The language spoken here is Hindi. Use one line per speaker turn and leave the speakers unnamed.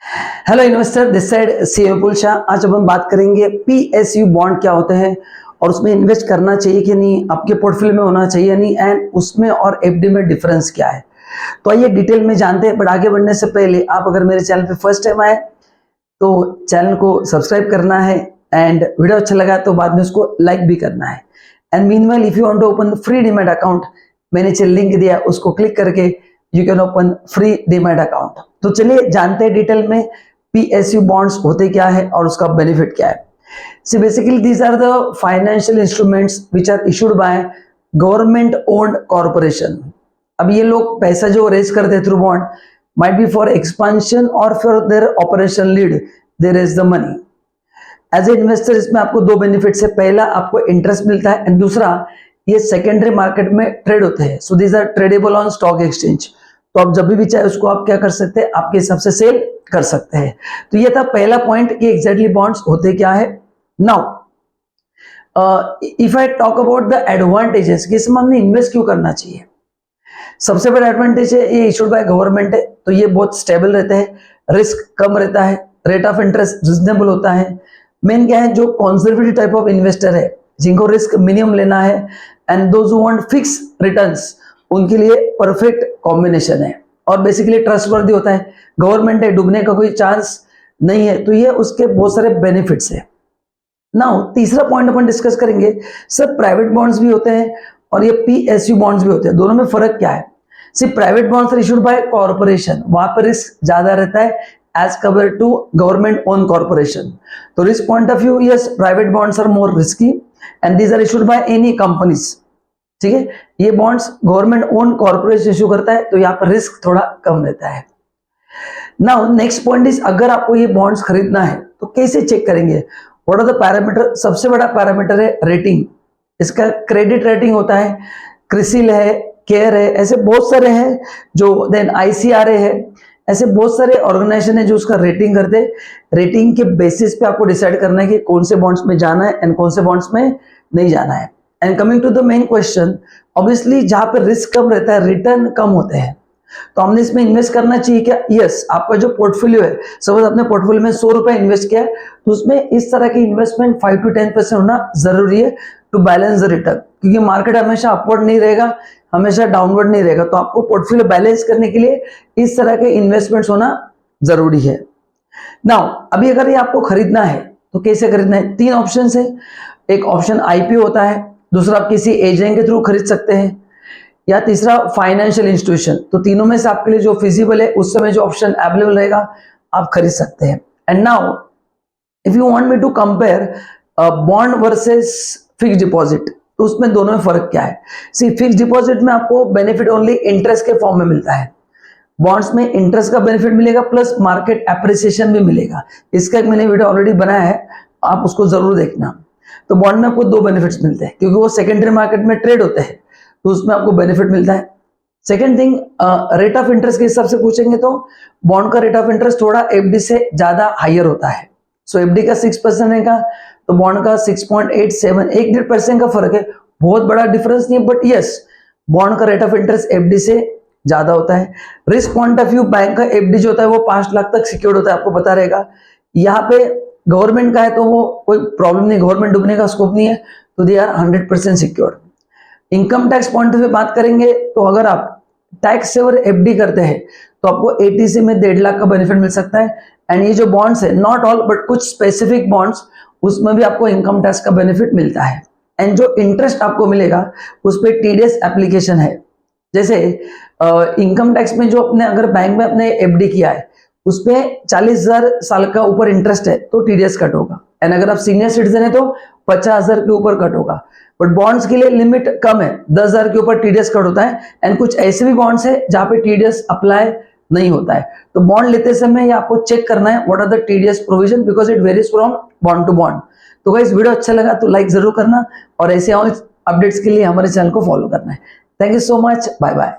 Hello investor, this side CA Vipul Shah. आज अब हम बात करेंगे पीएसयू बॉन्ड क्या होते हैं और उसमें इन्वेस्ट करना चाहिए कि नहीं, आपके पोर्टफोलियो में होना चाहिए नहीं, एंड उसमें और एफडी में डिफरेंस क्या है। तो आइए डिटेल में जानते हैं। बट आगे बढ़ने से पहले आप अगर मेरे चैनल पे फर्स्ट टाइम आए तो चैनल को सब्सक्राइब करना है, एंड वीडियो अच्छा लगा तो बाद में उसको लाइक भी करना है। And meanwhile if you want to open free demat account, मैंने नीचे लिंक दिया, उसको क्लिक करके you can open free demat account. तो चलिए जानते हैं डिटेल में पीएसयू बॉन्ड्स होते क्या है और उसका बेनिफिट क्या है। So basically these are the financial instruments which are issued by government owned corporation. अब ये लोग पैसा जो रेज करते हैं through bond might be for expansion और for their operation lead they raise the money. As a investor इसमें आपको दो बेनिफिट्स है। पहला, आपको इंटरेस्ट मिलता है, एंड दूसरा, ये सेकेंडरी मार्केट में ट्रेड होते हैं। So these are tradable on stock exchange. तो आप जब भी चाहे उसको आप क्या कर सकते हैं, आपके हिसाब से सेल कर सकते हैं। तो ये था पहला पॉइंट कि एग्जैक्टली बॉन्ड्स होते क्या है। Now if I talk about the advantages कि इसमें हमने इन्वेस्ट क्यों करना चाहिए। सबसे बड़ा एडवांटेज है ये इशूड बाय गवर्नमेंट है, तो ये बहुत स्टेबल रहते हैं, रिस्क कम रहता है, रेट ऑफ इंटरेस्ट रिजनेबल होता है। मेन क्या है, जो कॉन्जर्वेटिव टाइप ऑफ इन्वेस्टर है जिनको रिस्क मिनिमम लेना है, and those who want fix returns, उनके लिए परफेक्ट कॉम्बिनेशन है। और बेसिकली ट्रस्टवर्दी होता है, गवर्नमेंट है, डूबने का कोई चांस नहीं है। तो ये उसके बहुत सारे बेनिफिट्स है। नाउ तीसरा पॉइंट अपन डिस्कस करेंगे, सर प्राइवेट बॉन्ड्स भी होते हैं और ये पीएसयू बॉन्ड्स भी होते हैं, दोनों में फर्क क्या है। सिर्फ private bonds are issued by corporation, वहां पर रिस्क ज्यादा रहता है as compare to government own corporation. तो risk point of view, yes private bonds are more risky and these are issued by any companies. ठीक है, ये bonds government own corporation issue करता है, तो यहाँ पर रिस्क थोड़ा कम रहता है। नाउ नेक्स्ट पॉइंट इज, अगर आपको ये बॉन्ड्स खरीदना है तो कैसे चेक करेंगे, व्हाट आर द पैरामीटर। सबसे बड़ा पैरामीटर है रेटिंग। इसका क्रेडिट रेटिंग होता है, क्रिसिल है, केयर है, ऐसे बहुत सारे हैं जो, देन आईसीआरए है, ऐसे बहुत सारे ऑर्गेनाइजेशन है जो उसका रेटिंग करते हैं। रेटिंग के बेसिस पे आपको डिसाइड करना है कि कौन से बॉन्ड्स में जाना है एंड कौन से बॉन्ड्स में नहीं जाना है। And coming to the main question, obviously जहां पर रिस्क कम रहता है रिटर्न कम होते हैं, तो हमने इसमें इन्वेस्ट करना चाहिए क्या। यस, आपका जो पोर्टफोलियो है, सपोज आपने पोर्टफोलियो में 100 रुपए इन्वेस्ट किया है, तो उसमें इस तरह की इन्वेस्टमेंट 5 to 10% होना जरूरी है टू बैलेंस द रिटर्न, क्योंकि मार्केट हमेशा अपवर्ड नहीं रहेगा, हमेशा डाउनवर्ड नहीं रहेगा। तो आपको पोर्टफोलियो बैलेंस करने के लिए इस तरह के इन्वेस्टमेंट्स होना जरूरी है। नाउ अभी अगर ये आपको खरीदना है तो कैसे खरीदना है, तीन ऑप्शन है। एक ऑप्शन आईपीओ होता है, दूसरा आप किसी एजेंट के थ्रू खरीद सकते हैं, या तीसरा फाइनेंशियल इंस्टीट्यूशन। तो तीनों में से आपके लिए जो फिजिबल है उस समय जो ऑप्शन अवेलेबल रहेगा आप खरीद सकते हैं। And now if you want me to compare bond versus fix deposit, तो उसमें दोनों में फर्क क्या है। सी, फिक्स डिपॉजिट में आपको बेनिफिट ओनली इंटरेस्ट के फॉर्म में मिलता है, बॉन्ड्स में इंटरेस्ट का बेनिफिट मिलेगा प्लस मार्केट एप्रिसिएशन भी मिलेगा। इसका एक मैंने वीडियो ऑलरेडी बनाया है, आप उसको जरूर देखना। तो बॉन्ड में आपको दो बेनिफिट्स मिलते हैं, क्योंकि वो सेकेंडरी मार्केट में ट्रेड होते हैं, तो उसमें आपको बेनिफिट मिलता है। Second thing, rate of interest के हिसाब से पूछेंगे तो बॉन्ड का रेट ऑफ इंटरेस्ट थोड़ा एफडी से ज्यादा हायर होता है। सो एफडी का 6% रहेगा, तो बॉन्ड का 6.87, 1-1.5% का फर्क है, बहुत बड़ा डिफरेंस नहीं है, बट यस बॉन्ड का रेट ऑफ इंटरेस्ट एफडी से ज्यादा होता है। Risk point of view, bank का एफडी जो होता है वो 5 लाख तक सिक्योर्ड होता है, आपको पता रहेगा। यहाँ पे गवर्नमेंट का है तो वो कोई प्रॉब्लम नहीं, गवर्नमेंट डूबने का स्कोप नहीं है, तो they are 100% secured. Income tax point of view बात करेंगे तो अगर आप टैक्स सेवर एफडी करते हैं तो आपको एटीसी में 1.5 लाख का बेनिफिट मिल सकता है। एंड ये जो बॉन्ड्स है, नॉट ऑल बट कुछ स्पेसिफिक बॉन्ड्स, उसमें भी आपको इनकम टैक्स का बेनिफिट मिलता है। एंड जो इंटरेस्ट आपको मिलेगा उस पर टीडीएस एप्लीकेशन है। जैसे इनकम टैक्स में जो अपने अगर बैंक में अपने एफडी किया है उस पर 40,000 साल का ऊपर इंटरेस्ट है तो टीडीएस कट होगा, एंड अगर आप सीनियर सिटीजन है तो 50,000 के ऊपर कट होगा। बट बॉन्ड्स के लिए लिमिट कम है, 10,000 के ऊपर टीडीएस कट होता है। एंड कुछ ऐसे भी बॉन्ड्स है जहां पे टीडीएस अप्लाई नहीं होता है। तो बॉन्ड लेते समय आपको चेक करना है what are the TDS provision, because it varies from bond to bond. तो गाइस वीडियो अच्छा लगा तो लाइक जरूर करना, और ऐसे और अपडेट्स के लिए हमारे चैनल को फॉलो करना है। Thank you so much, bye bye.